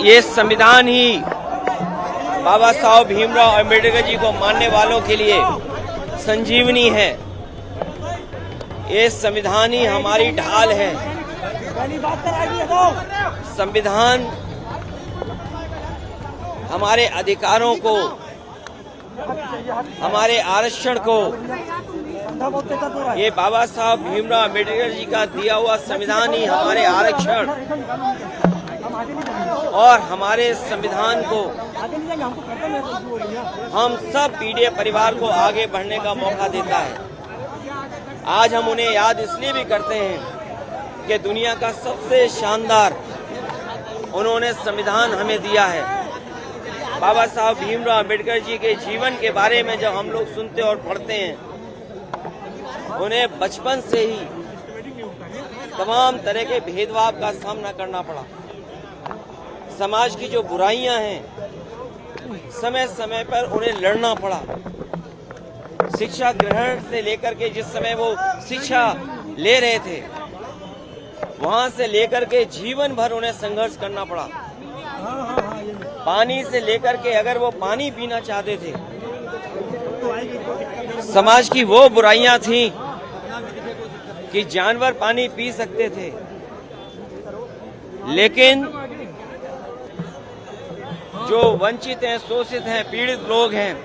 ये संविधान ही बाबा साहब भीमराव अंबेडकर जी को मानने वालों के लिए संजीवनी है। ये संविधान ही हमारी ढाल है। संविधान हमारे अधिकारों को, हमारे आरक्षण को, ये बाबा साहब भीमराव अंबेडकर जी का दिया हुआ संविधान ही हमारे आरक्षण और हमारे संविधान को हम सब पीड़ित परिवार को आगे बढ़ने का मौका देता है। आज हम उन्हें याद इसलिए भी करते हैं कि दुनिया का सबसे शानदार उन्होंने संविधान हमें दिया है। बाबा साहब भीमराव अंबेडकर जी के जीवन के बारे में जब हम लोग सुनते और पढ़ते हैं, उन्हें बचपन से ही तमाम तरह के भेदभाव का सामना करना पड़ा। समाज की जो बुराइयां हैं, समय समय पर उन्हें लड़ना पड़ा। शिक्षा ग्रहण से लेकर के जिस समय वो शिक्षा ले रहे थे, वहां से लेकर के जीवन भर उन्हें संघर्ष करना पड़ा। पानी से लेकर के अगर वो पानी पीना चाहते थे, समाज की वो बुराइयां थीं कि जानवर पानी पी सकते थे, लेकिन जो वंचित हैं, शोषित हैं, पीड़ित लोग हैं,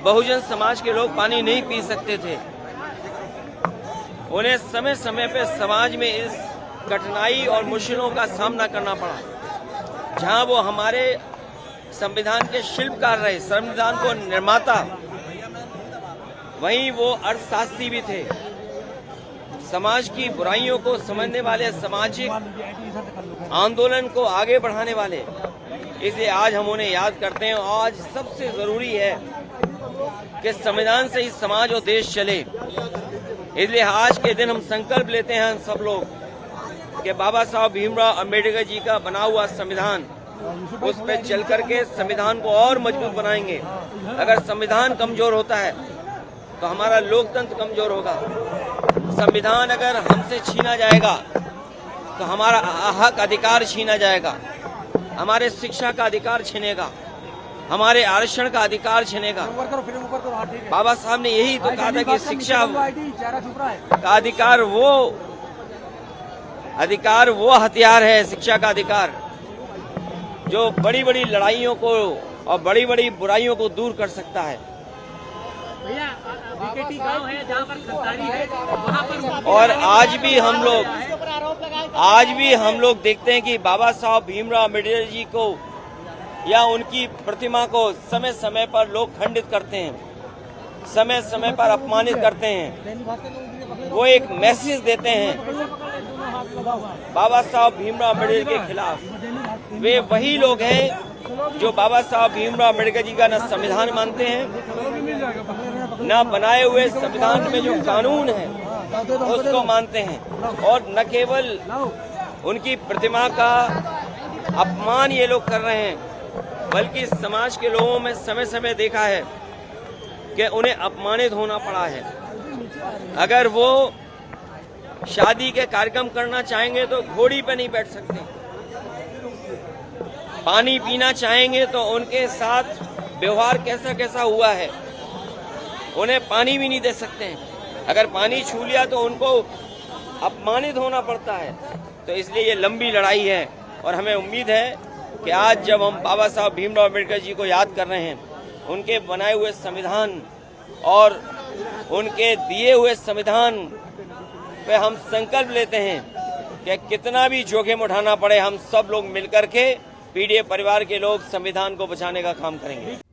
बहुजन समाज के लोग पानी नहीं पी सकते थे। उन्हें समय समय पर समाज में इस कठिनाई और मुश्किलों का सामना करना पड़ा। जहां वो हमारे संविधान के शिल्पकार रहे, संविधान को निर्माता, वहीं वो अर्थशास्त्री भी थे। समाज की बुराइयों को समझने वाले, सामाजिक आंदोलन को आगे बढ़ाने वाले। इसलिए आज हम उन्हें याद करते हैं। आज सबसे जरूरी है कि संविधान से ही समाज और देश चले। इसलिए आज के दिन हम संकल्प लेते हैं सब लोग कि बाबा साहब भीमराव अंबेडकर जी का बना हुआ संविधान, उस पर चल करके संविधान को और मजबूत बनाएंगे। अगर संविधान कमजोर होता है तो हमारा लोकतंत्र कमजोर होगा। संविधान अगर हमसे छीना जाएगा तो हमारा हक अधिकार छीना जाएगा, हमारे शिक्षा का अधिकार छीनेगा, हमारे आरक्षण का अधिकार छीनेगा। बाबा साहब ने यही तो कहा था कि शिक्षा का अधिकार वो हथियार है, शिक्षा का अधिकार, जो बड़ी बड़ी लड़ाइयों को और बड़ी बड़ी बुराइयों को दूर कर सकता है। और आज भी हम लोग देखते हैं कि बाबा साहब भीमराव अंबेडकर जी को या उनकी प्रतिमा को समय समय पर लोग खंडित करते हैं, समय समय पर अपमानित करते हैं। वो एक मैसेज देते हैं बाबा साहब भीमराव अंबेडकर के खिलाफ। वे वही लोग हैं जो बाबा साहब भीमराव अंबेडकर जी का न संविधान मानते हैं, न बनाए हुए संविधान में जो कानून है उसको मानते हैं, और न केवल उनकी प्रतिमा का अपमान ये लोग कर रहे हैं, बल्कि समाज के लोगों में समय समय देखा है कि उन्हें अपमानित होना पड़ा है। अगर वो शादी के कार्यक्रम करना चाहेंगे तो घोड़ी पे नहीं बैठ सकते, पानी पीना चाहेंगे तो उनके साथ व्यवहार कैसा कैसा हुआ है, उन्हें पानी भी नहीं दे सकते हैं। अगर पानी छू लिया तो उनको अपमानित होना पड़ता है। तो इसलिए ये लंबी लड़ाई है, और हमें उम्मीद है कि आज जब हम बाबा साहब भीमराव अंबेडकर जी को याद कर रहे हैं, उनके बनाए हुए संविधान और उनके दिए हुए संविधान पे हम संकल्प लेते हैं कि कितना भी जोखिम उठाना पड़े, हम सब लोग मिलकर के पीड़ित परिवार के लोग संविधान को बचाने का काम करेंगे।